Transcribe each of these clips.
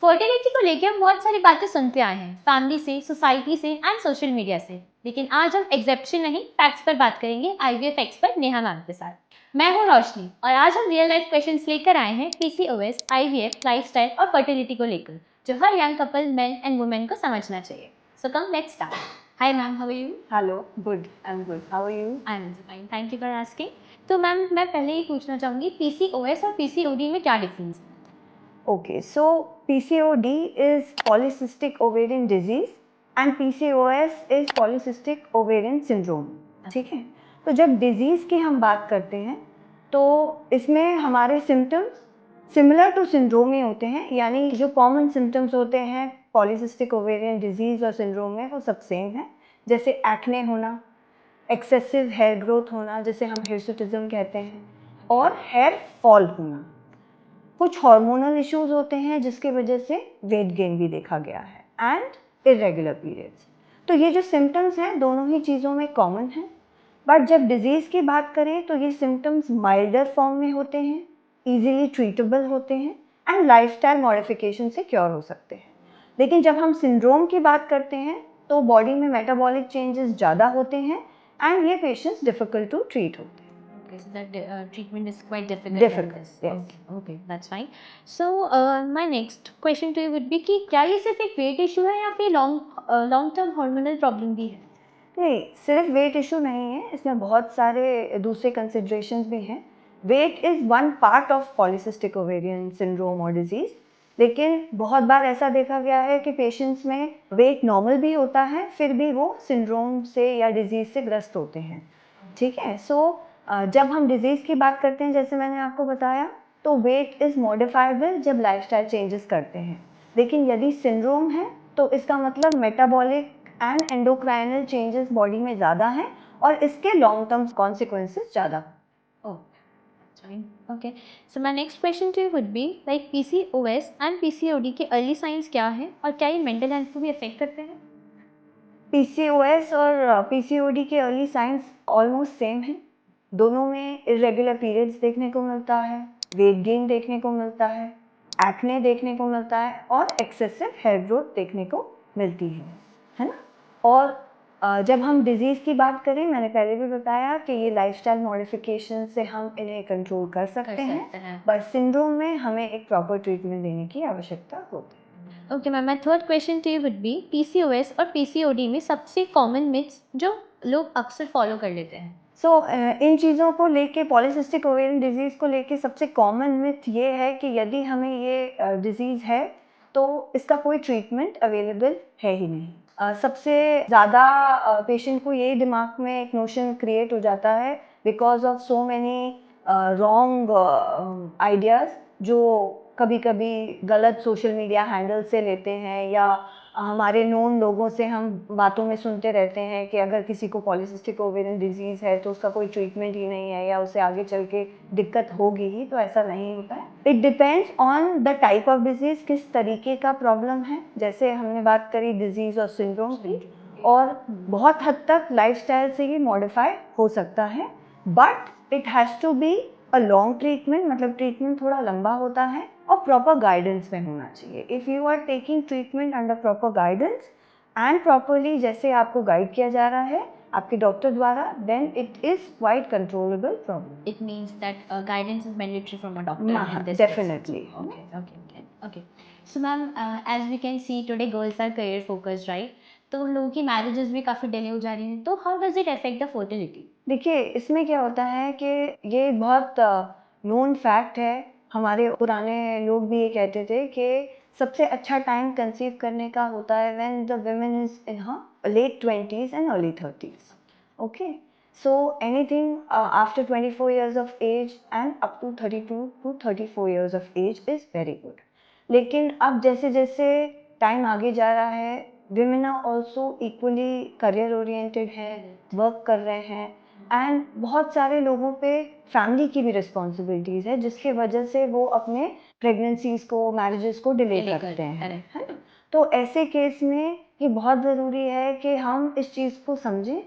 Fertility को लेके हम बहुत सारी बातें सुनते आए हैं, फैमिली से, सोसाइटी से एंड सोशल मीडिया से। लेकिन आज हम एग्जेप्शन नहीं, फैक्ट्स पर बात करेंगे आईवीएफ एक्सपर्ट नेहा मैम के साथ। मैं हूँ रोशनी और आज हम रियल लाइफ क्वेश्चंस लेकर आए हैं पीसीओएस, आईवीएफ, लाइफस्टाइल और फर्टिलिटी को लेकर, जो हर young couple, men and women को समझना चाहिए। So come let's start. Hi ma'am, how are you? Hello, good. I'm good. How are you? I am fine, thank you for asking. तो ma'am, मैं पहले ही पूछना चाहूँगी, पीसीओएस और पीसीओडी में क्या डिफरेंस है? Okay, so PCOD is polycystic ovarian disease and PCOS is polycystic ovarian syndrome. ठीक है, तो जब डिजीज़ की हम बात करते हैं तो इसमें हमारे सिम्टम्स सिमिलर टू सिंड्रोम ही होते हैं, यानी जो कॉमन सिम्टम्स होते हैं पॉलीसिस्टिक ओवेरियन डिजीज़ और सिंड्रोम में वो सब सेम है। जैसे एक्ने होना, एक्सेसिव हेयर ग्रोथ होना जिसे हम हिर्सुटिज्म कहते हैं, और हेयर फॉल होना। कुछ हार्मोनल इश्यूज होते हैं जिसके वजह से वेट गेन भी देखा गया है एंड इरेगुलर पीरियड्स। तो ये जो सिम्टम्स हैं दोनों ही चीज़ों में कॉमन है, बट जब डिजीज़ की बात करें तो ये सिम्टम्स माइल्डर फॉर्म में होते हैं, इजीली ट्रीटेबल होते हैं एंड लाइफस्टाइल मॉडिफिकेशन से क्योर हो सकते हैं। लेकिन जब हम सिंड्रोम की बात करते हैं तो बॉडी में मेटाबॉलिक चेंजेस ज़्यादा होते हैं एंड ये पेशेंट्स डिफ़िकल्ट टू ट्रीट होते हैं। Okay, so that treatment is quite difficult. Difficult, like this. yes. Okay, that's fine. So, my next question to you would be कि क्या ये सिर्फ एक वेट इशू है या फिर लॉन्ग टर्म हार्मोनल प्रॉब्लम भी है? नहीं, सिर्फ वेट इशू नहीं है, इसमें बहुत सारे दूसरे कंसिडरेशंस भी हैं। Weight is one part of polycystic ovarian syndrome और डिजीज़, लेकिन बहुत बार ऐसा देखा गया है कि पेशेंट्स में वेट नॉर्मल भी होता है, फिर भी वो सिंड्रोम से या डिजीज़ से ग्रस्त होते हैं। ठीक है, जब हम डिजीज़ की बात करते हैं, जैसे मैंने आपको बताया, तो वेट इज़ मॉडिफाइबल जब लाइफस्टाइल चेंजेस करते हैं। लेकिन यदि सिंड्रोम है तो इसका मतलब metabolic and endocrinal changes body में ज़्यादा हैं और इसके लॉन्ग टर्म कॉन्सिक्वेंसेस ज़्यादा। Oh, that's fine. Okay. So my next question to you would be like PCOS and PCOD के अर्ली साइंस क्या हैं और क्या ये मेंटल हेल्थ को भी अफेक्ट करते हैं? पीसीओएस और पीसीओडी के अर्ली साइंस ऑलमोस्ट सेम है। दोनों में इरेगुलर पीरियड्स देखने को मिलता है, वेट गेन देखने को मिलता है, एक्ने देखने को मिलता है और एक्सेसिव हेयर ग्रोथ देखने को मिलती है ना। और जब हम डिजीज़ की बात करें, मैंने पहले भी बताया कि ये लाइफस्टाइल मॉडिफिकेशन से हम इन्हें कंट्रोल कर सकते हैं, पर सिंड्रोम में हमें एक प्रॉपर ट्रीटमेंट देने की आवश्यकता होती है। Okay ma'am, my third question to you would be PCOS और पीसीओडी में सबसे कॉमन मिथ्स जो लोग अक्सर फॉलो कर लेते हैं। इन चीज़ों को लेके, पॉलीसिस्टिक ओवेरियन डिजीज़ को लेके सबसे कॉमन मिथ ये है कि यदि हमें ये डिजीज़ है तो इसका कोई ट्रीटमेंट अवेलेबल है ही नहीं। सबसे ज़्यादा पेशेंट को ये दिमाग में एक नोशन क्रिएट हो जाता है because of so many wrong ideas जो कभी कभी गलत सोशल मीडिया हैंडल से लेते हैं, या हमारे नोन लोगों से हम बातों में सुनते रहते हैं कि अगर किसी को पॉलीसिस्टिक ओवेरियन डिजीज़ है तो उसका कोई ट्रीटमेंट ही नहीं है या उसे आगे चल के दिक्कत होगी ही, तो ऐसा नहीं होता है। It depends on the type of disease, किस तरीके का प्रॉब्लम है। जैसे हमने बात करी डिजीज़ और सिंड्रोम की, और बहुत हद तक लाइफस्टाइल से ये मॉडिफाई हो सकता है, but it has to be a long treatment, मतलब ट्रीटमेंट थोड़ा लंबा होता है और प्रॉपर गाइडेंस में होना चाहिए। If you are taking treatment under proper guidance and properly जैसे आपको गाइड किया जा रहा है आपके डॉक्टर द्वारा, then it is quite controllable problem. It means that guidance is mandatory from a doctor in this case. Definitely. Okay. So ma'am, as we can see today girls are career focused, right? तो उन लोगों की marriages भी काफ़ी delay हो जा रही हैं, तो how does it affect the fertility? देखिए, इसमें क्या होता है कि ये बहुत नोन फैक्ट है। हमारे पुराने लोग भी ये कहते थे कि सबसे अच्छा टाइम कंसीव करने का होता है when the woman is in her late 20s and early 30s। Okay, so anything after 24 years of age and up to 32 to 34 years of age is very good। लेकिन अब जैसे जैसे टाइम आगे जा रहा है, women are also equally career oriented है, work कर रहे हैं, एंड बहुत सारे लोगों पे फैमिली की भी रिस्पॉन्सिबिलिटीज़ है जिसकी वजह से वो अपने प्रेगनेंसीज को, मैरिजेस को डिले करते हैं, है ना। तो ऐसे केस में ये बहुत ज़रूरी है कि हम इस चीज़ को समझें,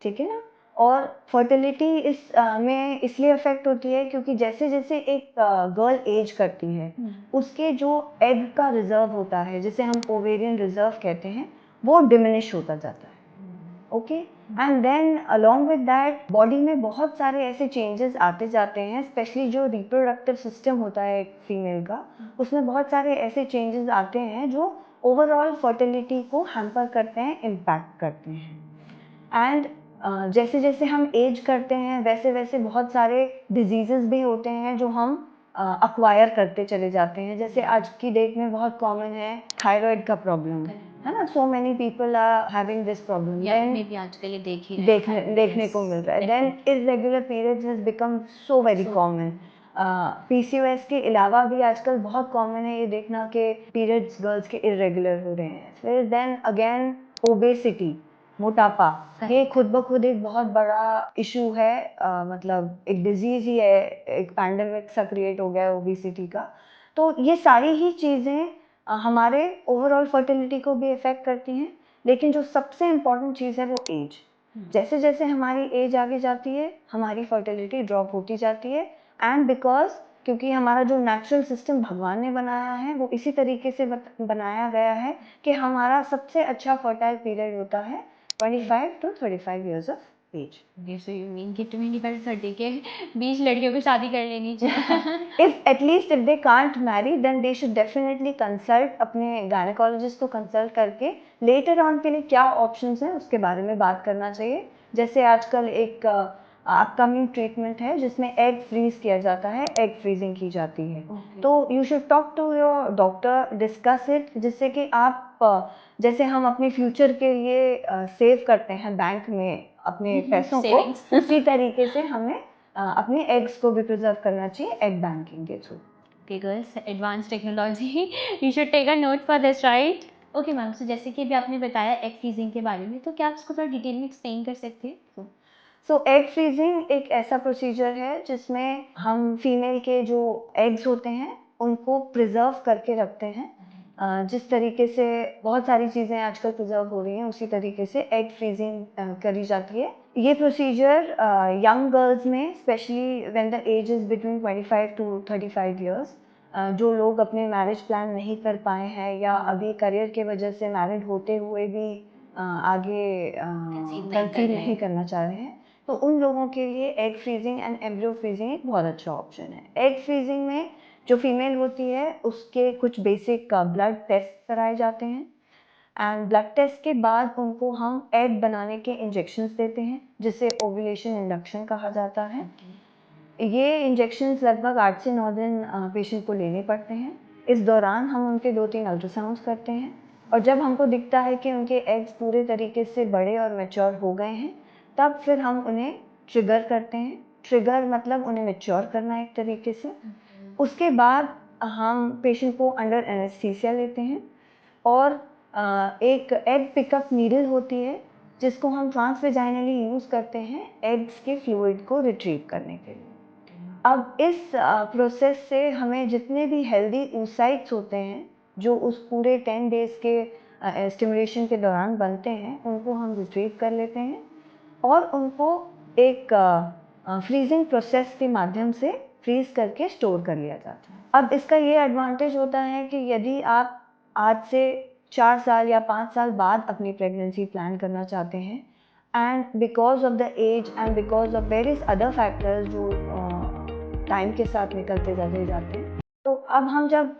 ठीक है ना, और फर्टिलिटी में इसलिए अफेक्ट होती है क्योंकि जैसे जैसे एक गर्ल एज करती है उसके जो एग का रिजर्व होता है, जिसे हम ओवेरियन रिजर्व कहते हैं, वो डिमिनिश होता जाता है। Okay, and then along with that body में बहुत सारे ऐसे चेंजेस आते जाते हैं, स्पेशली जो रिप्रोडक्टिव सिस्टम होता है एक फीमेल का, उसमें बहुत सारे ऐसे चेंजेस आते हैं जो ओवरऑल फर्टिलिटी को हैम्पर करते हैं, इम्पैक्ट करते हैं। एंड जैसे जैसे हम एज करते हैं वैसे वैसे बहुत सारे डिजीज़ेस भी होते हैं जो हम अक्वायर करते चले जाते हैं। जैसे आज की डेट में बहुत कॉमन है थायराइड का प्रॉब्लम, है ना, so many people are having this problem, में भी आजकल ये देखने को मिल रहा है। Then irregular periods has become so very common. PCOS के अलावा भी आजकल बहुत कॉमन है ये देखना कि पीरियड्स गर्ल्स के इरेगुलर हो रहे हैं। फिर देन अगेन ओबेसिटी, मोटापा, ये खुद ब खुद एक बहुत बड़ा इशू है। मतलब एक डिजीज़ ही है, एक पैंडेमिक सा क्रिएट हो गया है ओबेसिटी का। तो ये सारी ही चीज़ें हमारे ओवरऑल फर्टिलिटी को भी इफ़ेक्ट करती हैं, लेकिन जो सबसे इम्पॉर्टेंट चीज़ है वो एज। जैसे जैसे हमारी एज आगे जाती है हमारी फर्टिलिटी ड्रॉप होती जाती है, एंड बिकॉज क्योंकि हमारा जो नेचुरल सिस्टम भगवान ने बनाया है वो इसी तरीके से बनाया गया है कि हमारा सबसे अच्छा फर्टाइल पीरियड होता है 25 to 35 years of age. Okay, so you mean कि 25-30 के 20 लड़कियों को शादी कर लेनी चाहिए? At least if they can't marry, then they should definitely consult अपने gynecologist को consult करके later on के लिए क्या options हैं उसके बारे में बात करना चाहिए। जैसे आजकल एक अपकमिंग ट्रीटमेंट है जिसमें एग फ्रीज किया जाता है, एग फ्रीजिंग की जाती है। तो you should talk to your doctor, discuss it, जिससे कि आप जैसे हम अपने फ्यूचर के लिए सेव करते हैं बैंक में अपने पैसों को, उसी तरीके से हमें अपने एग्स को भी प्रिजर्व करना चाहिए एग बैंकिंग के through. Okay girls, advanced technology, you should take a note for this, right? Okay ma'am, so जैसे कि अभी आपने बताया एग फ्रीजिंग के बारे में, तो क्या आप इसको थोड़ा डिटेल में एक्सप्लेन कर सकते हैं? सो एग फ्रीजिंग एक ऐसा प्रोसीजर है जिसमें हम फीमेल के जो एग्स होते हैं उनको प्रिजर्व करके रखते हैं। जिस तरीके से बहुत सारी चीज़ें आजकल प्रिजर्व हो रही हैं उसी तरीके से एग फ्रीजिंग करी जाती है। ये प्रोसीजर यंग गर्ल्स में, specially when the age is between 25 to 35 years, जो लोग अपने मैरिज प्लान नहीं कर पाए हैं या अभी करियर के वजह से मैरिड होते हुए भी आगे कंसीव नहीं करना चाह रहे हैं, तो उन लोगों के लिए egg freezing and embryo freezing एक बहुत अच्छा ऑप्शन है। एग फ्रीजिंग में जो फीमेल होती है उसके कुछ बेसिक ब्लड टेस्ट कराए जाते हैं, एंड ब्लड टेस्ट के बाद उनको हम एग बनाने के इंजेक्शंस देते हैं जिसे ओव्यूलेशन इंडक्शन कहा जाता है। ये इंजेक्शंस लगभग 8 से 9 दिन पेशेंट को लेने पड़ते हैं। इस दौरान हम उनके 2-3 अल्ट्रासाउंड्स करते हैं, और जब हमको दिखता है कि उनके एग्स पूरे तरीके से बड़े और मैच्योर हो गए हैं तब फिर हम उन्हें ट्रिगर करते हैं। ट्रिगर मतलब उन्हें मैच्योर करना एक तरीके से। उसके बाद हम पेशेंट को अंडर एनेस्थीसिया लेते हैं, और एक एग पिकअप नीडल होती है जिसको हम ट्रांसवेजाइनली यूज़ करते हैं एग्स के फ्लूइड को रिट्रीव करने के लिए। अब इस प्रोसेस से हमें जितने भी हेल्दी oocytes होते हैं जो उस पूरे 10 डेज़ के स्टिमुलेशन के दौरान बनते हैं उनको हम रिट्रीव कर लेते हैं, और उनको एक फ्रीजिंग प्रोसेस के माध्यम से फ्रीज करके स्टोर कर लिया जाता है। अब इसका ये एडवांटेज होता है कि यदि आप आज से 4 साल या 5 साल बाद अपनी प्रेगनेंसी प्लान करना चाहते हैं, and because of the age and because of various other factors जो टाइम के साथ निकलते चले जाते हैं, तो अब हम जब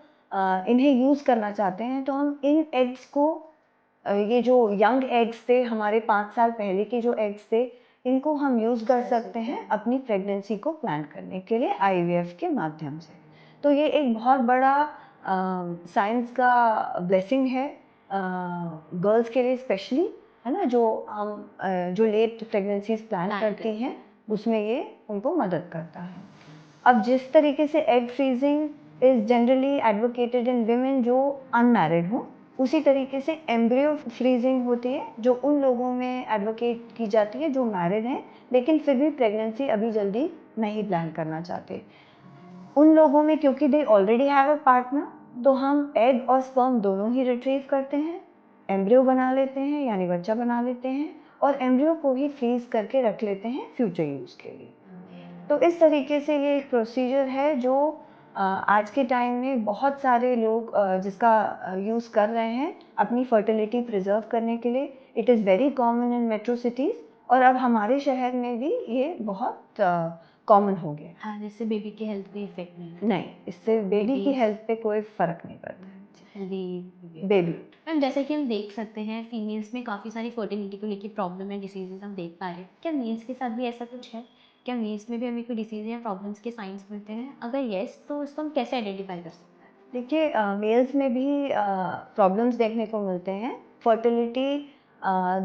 इन्हें यूज़ करना चाहते हैं तो हम इन एग्स को, ये जो यंग एग्स थे हमारे 5 साल पहले के जो एग्स थे, इनको हम यूज़ कर सकते हैं अपनी प्रेगनेंसी को प्लान करने के लिए आईवीएफ के माध्यम से। तो ये एक बहुत बड़ा साइंस का ब्लेसिंग है गर्ल्स के लिए स्पेशली, है ना, जो हम जो लेट प्रेगनेंसीज प्लान करती हैं उसमें ये उनको मदद करता है। अब जिस तरीके से egg freezing is generally advocated in women जो अनमैरिड हो, उसी तरीके से एम्ब्रियो फ्रीजिंग होती है जो उन लोगों में एडवोकेट की जाती है जो मैरिड हैं लेकिन फिर भी प्रेगनेंसी अभी जल्दी नहीं प्लान करना चाहते। उन लोगों में क्योंकि they already have a partner, तो हम एग और स्पर्म दोनों ही रिट्रीव करते हैं, एम्ब्रियो बना लेते हैं यानी बच्चा बना लेते हैं, और एम्ब्रियो को ही फ्रीज करके रख लेते हैं फ्यूचर यूज़ के लिए। तो इस तरीके से ये एक प्रोसीजर है जो आज के टाइम में बहुत सारे लोग जिसका यूज़ कर रहे हैं अपनी फर्टिलिटी प्रिजर्व करने के लिए। It is very common in metro cities और अब हमारे शहर में भी ये बहुत कॉमन हो गया। हाँ, जैसे बेबी की हेल्थ पे इफेक्ट नहीं नहीं, इससे बेबी की Babies- हेल्थ पे कोई फ़र्क नहीं पड़ता है। हेल्दी बेबी मैम, जैसे कि हम देख सकते हैं फीमेल्स में काफ़ी सारी फर्टिलिटी को लेकर प्रॉब्लम है, डिसीजेज हम देख पा रहे हैं। क्या मेल्स के साथ भी ऐसा कुछ है? क्या मेल्स में भी हमें कोई डिसीज या प्रॉब्लम्स के साइंस मिलते हैं? अगर येस, तो उसको हम कैसे आइडेंटिफाई कर सकते हैं? देखिए, मेल्स में भी प्रॉब्लम्स देखने को मिलते हैं। फर्टिलिटी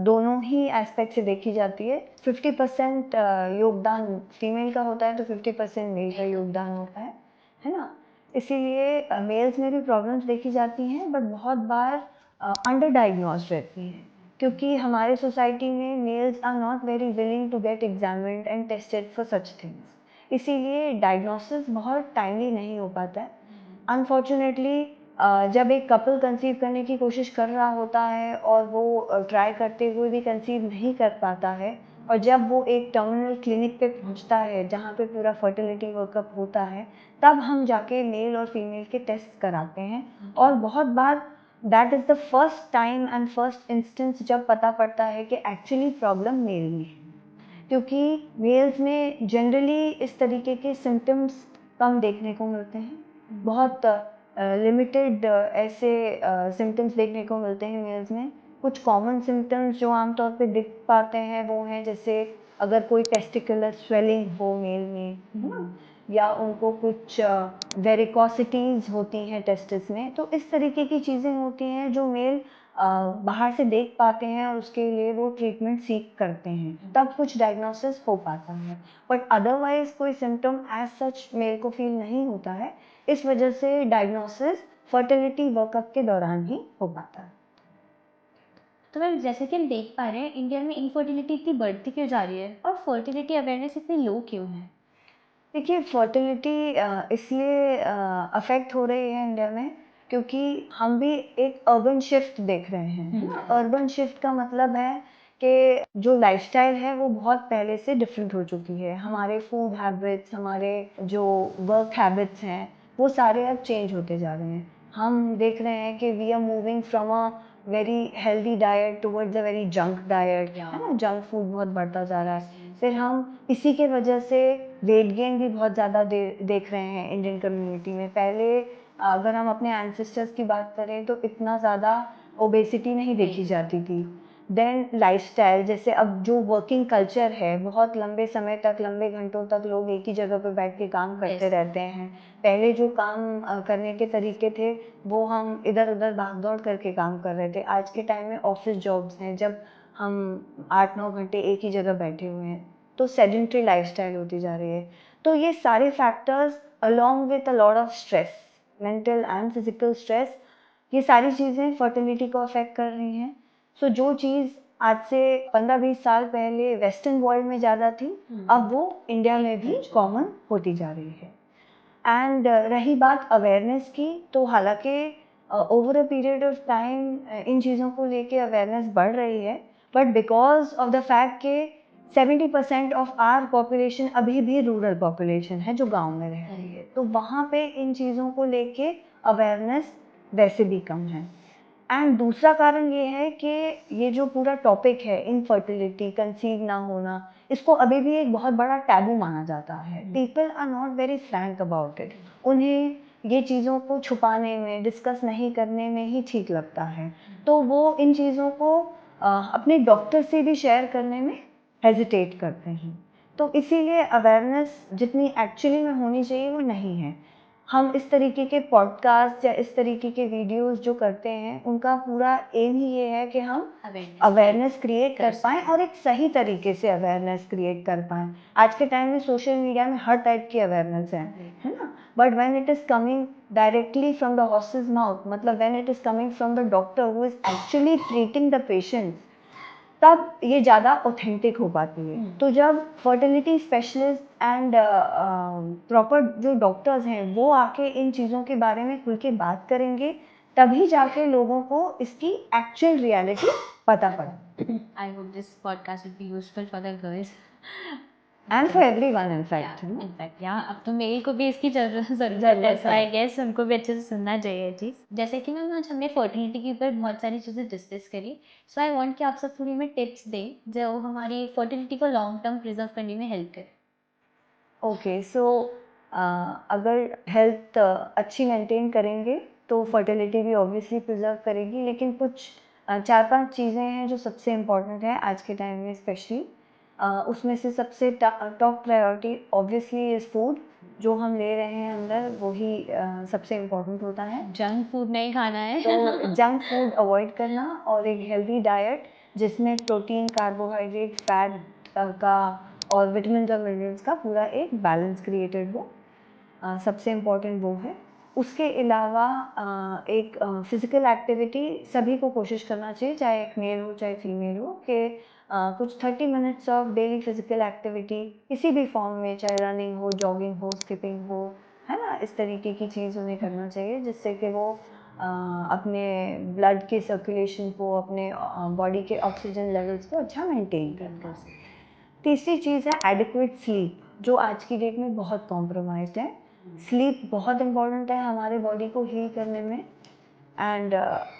दोनों ही एस्पेक्ट से देखी जाती है। 50% योगदान फीमेल का होता है तो 50% मेल का योगदान होता है ना? इसीलिए मेल्स में भी प्रॉब्लम्स देखी जाती हैं, बट बहुत बार अंडर डायग्नोस्ड रहती हैं, क्योंकि हमारे सोसाइटी में males are not very willing to get examined and tested for such things. इसीलिए डायग्नोसिस बहुत टाइमली नहीं हो पाता है। अनफॉर्चुनेटली जब एक कपल कंसीव करने की कोशिश कर रहा होता है और वो ट्राई करते हुए भी कंसीव नहीं कर पाता है, और जब वो एक टर्मिनल क्लिनिक पे पहुंचता है जहाँ पे पूरा फर्टिलिटी वर्कअप होता है, तब हम जाके मेल और फीमेल के टेस्ट कराते हैं। और बहुत बार that is the first time and first instance जब पता पड़ता है कि एक्चुअली प्रॉब्लम मेल में है, क्योंकि मेल्स में जनरली इस तरीके के सिम्टम्स कम देखने को मिलते हैं। बहुत लिमिटेड ऐसे सिम्टम्स देखने को मिलते हैं मेल्स में। कुछ कॉमन सिम्टम्स जो आमतौर पे दिख पाते हैं वो हैं, जैसे अगर कोई टेस्टिकुलर स्वेलिंग हो मेल में, है ना, या उनको कुछ वेरिकोसिटीज़ होती हैं टेस्टिस में, तो इस तरीके की चीज़ें होती हैं जो मेल बाहर से देख पाते हैं और उसके लिए वो ट्रीटमेंट सीख करते हैं, तब कुछ डायग्नोसिस हो पाता है। बट अदरवाइज कोई सिम्टम एज सच मेल को फील नहीं होता है। इस वजह से डायग्नोसिस फर्टिलिटी वर्कअप के दौरान ही हो पाता है। तो मैम, जैसे कि हम देख पा रहे हैं इंडिया में इनफर्टिलिटी इतनी बढ़ती क्यों जा रही है और फर्टिलिटी अवेयरनेस इतनी लो क्यों है? देखिए, फर्टिलिटी इसलिए अफेक्ट हो रही है इंडिया में क्योंकि हम भी एक अर्बन शिफ्ट देख रहे हैं। अर्बन शिफ्ट का मतलब है कि जो लाइफस्टाइल है वो बहुत पहले से डिफरेंट हो चुकी है। हमारे फूड हैबिट्स, हमारे जो वर्क हैबिट्स हैं, वो सारे अब चेंज होते जा रहे हैं। हम देख रहे हैं कि we are moving from a very healthy diet towards a very junk diet, है ना? जंक फूड बहुत बढ़ता जा रहा है। फिर हम इसी के वजह से वेट गेन भी बहुत ज़्यादा देख रहे हैं इंडियन कम्युनिटी में। पहले अगर हम अपने एंसेस्टर्स की बात करें तो इतना ज़्यादा ओबेसिटी नहीं देखी जाती थी। देन लाइफस्टाइल, जैसे अब जो वर्किंग कल्चर है, बहुत लंबे समय तक, लंबे घंटों तक लोग एक ही जगह पर बैठ के काम करते रहते हैं। पहले जो काम करने के तरीके थे वो हम इधर उधर भाग दौड़ करके काम कर रहे थे। आज के टाइम में ऑफिस जॉब्स हैं, जब हम 8-9 घंटे एक ही जगह बैठे हुए हैं, तो सेडेंटरी लाइफस्टाइल होती जा रही है। तो ये सारे factors along with a lot of stress, mental and physical stress, ये सारी चीज़ें फर्टिलिटी को अफेक्ट कर रही हैं। सो जो चीज़ आज से 15-20 साल पहले वेस्टर्न वर्ल्ड में ज़्यादा थी, अब वो इंडिया में भी कॉमन होती जा रही है। एंड रही बात अवेयरनेस की, तो हालांकि over a period of time in चीज़ों को लेके अवेयरनेस बढ़ रही है, but because of the fact के 70% ऑफ आर पॉपुलेशन अभी भी रूरल पॉपुलेशन है जो गांव में रह रही है, तो वहाँ पे इन चीज़ों को लेके अवेयरनेस वैसे भी कम है। एंड दूसरा कारण ये है कि ये जो पूरा टॉपिक है इनफर्टिलिटी, कंसीव ना होना, इसको अभी भी एक बहुत बड़ा टैबू माना जाता है। People are not very frank about it. उन्हें ये चीज़ों को छुपाने में, डिस्कस नहीं करने में ही ठीक लगता है, तो वो इन चीज़ों को अपने डॉक्टर से भी शेयर करने में हेजिटेट करते हैं। तो इसीलिए अवेयरनेस जितनी एक्चुअली में होनी चाहिए वो नहीं है। हम इस तरीके के पॉडकास्ट या इस तरीके के वीडियोस जो करते हैं, उनका पूरा एम ही ये है कि हम अवेयरनेस क्रिएट कर पाएँ और एक सही तरीके से अवेयरनेस क्रिएट कर पाएँ। आज के टाइम में सोशल मीडिया में हर टाइप की अवेयरनेस है ना? But when it is coming directly from the horse's mouth, मतलब when it is coming from the doctor who is actually treating the patients, तब ये ज़्यादा ऑथेंटिक हो पाती है। तो जब फर्टिलिटी स्पेशलिस्ट एंड प्रॉपर जो डॉक्टर्स हैं वो आके इन चीज़ों के बारे में खुल के बात करेंगे, तभी जाके लोगों को इसकी एक्चुअल रियलिटी पता पड़े। I hope this podcast will be useful for the girls. And for everyone in fact. In fact यहाँ अब तो मेल को भी इसकी ज़रूरत है, ज़रूरत तो है। आई गेस उनको भी अच्छे से सुनना चाहिए ये चीज़। जैसे कि मैम आज हमने फर्टिलिटी के ऊपर बहुत सारी चीज़ें डिस्कस करी, सो आई वांट कि आप सब थोड़ी हमें टिप्स दें जो हमारी फर्टिलिटी को लॉन्ग टर्म प्रिजर्व करने में हेल्प करे। ओके सो अगर हेल्थ अच्छी मेंटेन करेंगे तो फर्टिलिटी भी ऑब्वियसली प्रिजर्व करेगी, लेकिन कुछ 4-5 चीज़ें हैं जो सबसे इम्पॉर्टेंट है आज के टाइम में स्पेशली। उसमें से सबसे top priority obviously is food. जो हम ले रहे हैं अंदर वही सबसे इम्पॉर्टेंट होता है। जंक फूड नहीं खाना है। तो जंक फूड अवॉइड करना और एक हेल्दी डाइट जिसमें प्रोटीन, कार्बोहाइड्रेट, फैट का और विटामिन और मिनरल्स का पूरा एक बैलेंस क्रिएटेड हो, सबसे इम्पोर्टेंट वो है। उसके अलावा एक फिज़िकल एक्टिविटी सभी को कोशिश करना चाहिए, चाहे एक मेल हो चाहे फीमेल हो, कि कुछ 30 minutes of daily physical activity किसी भी फॉर्म में, चाहे रनिंग हो, जॉगिंग हो, स्किपिंग हो, है ना, इस तरीके की चीज़ उन्हें करना चाहिए जिससे कि वो अपने ब्लड के सर्कुलेशन को, अपने बॉडी के ऑक्सीजन लेवल्स को अच्छा मेंटेन कर सकें। तीसरी चीज़ है एडिक्वेट स्लीप, जो आज की डेट में बहुत कॉम्प्रोमाइज्ड है। स्लीप बहुत इम्पॉर्टेंट है हमारे बॉडी को हील करने में, and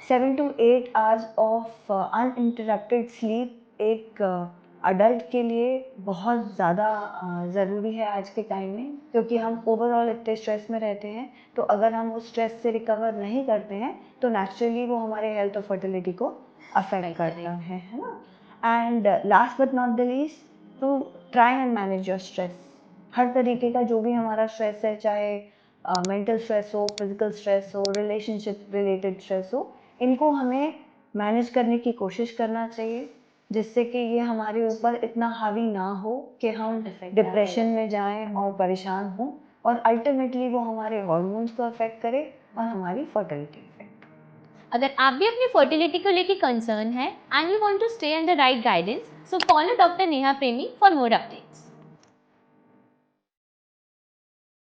7 to 8 hours of uninterrupted sleep एक अडल्ट के लिए बहुत ज़्यादा ज़रूरी है आज के टाइम में, क्योंकि हम ओवरऑल इतने स्ट्रेस में रहते हैं। तो अगर हम उस स्ट्रेस से रिकवर नहीं करते हैं तो नेचुरली वो हमारे हेल्थ और फर्टिलिटी को अफेक्ट करता है ना। And last but not the least, to try and manage your stress. हर तरीके का जो भी हमारा स्ट्रेस है, चाहे मेंटल स्ट्रेस हो, फिजिकल स्ट्रेस हो, रिलेशनशिप रिलेटेड स्ट्रेस हो, इनको हमें मैनेज करने की कोशिश करना चाहिए जिससे कि ये हमारे ऊपर इतना हावी ना हो कि हम डिप्रेशन में जाएं और परेशान हों, और अल्टीमेटली वो हमारे हॉर्मोन्स को अफेक्ट करे और हमारी फर्टिलिटी अफेक्ट। अगर आप भी अपनी फर्टिलिटी को लेकर कंसर्न है and you want to stay in the right guidance, so follow doctor Neha Premi for more updates.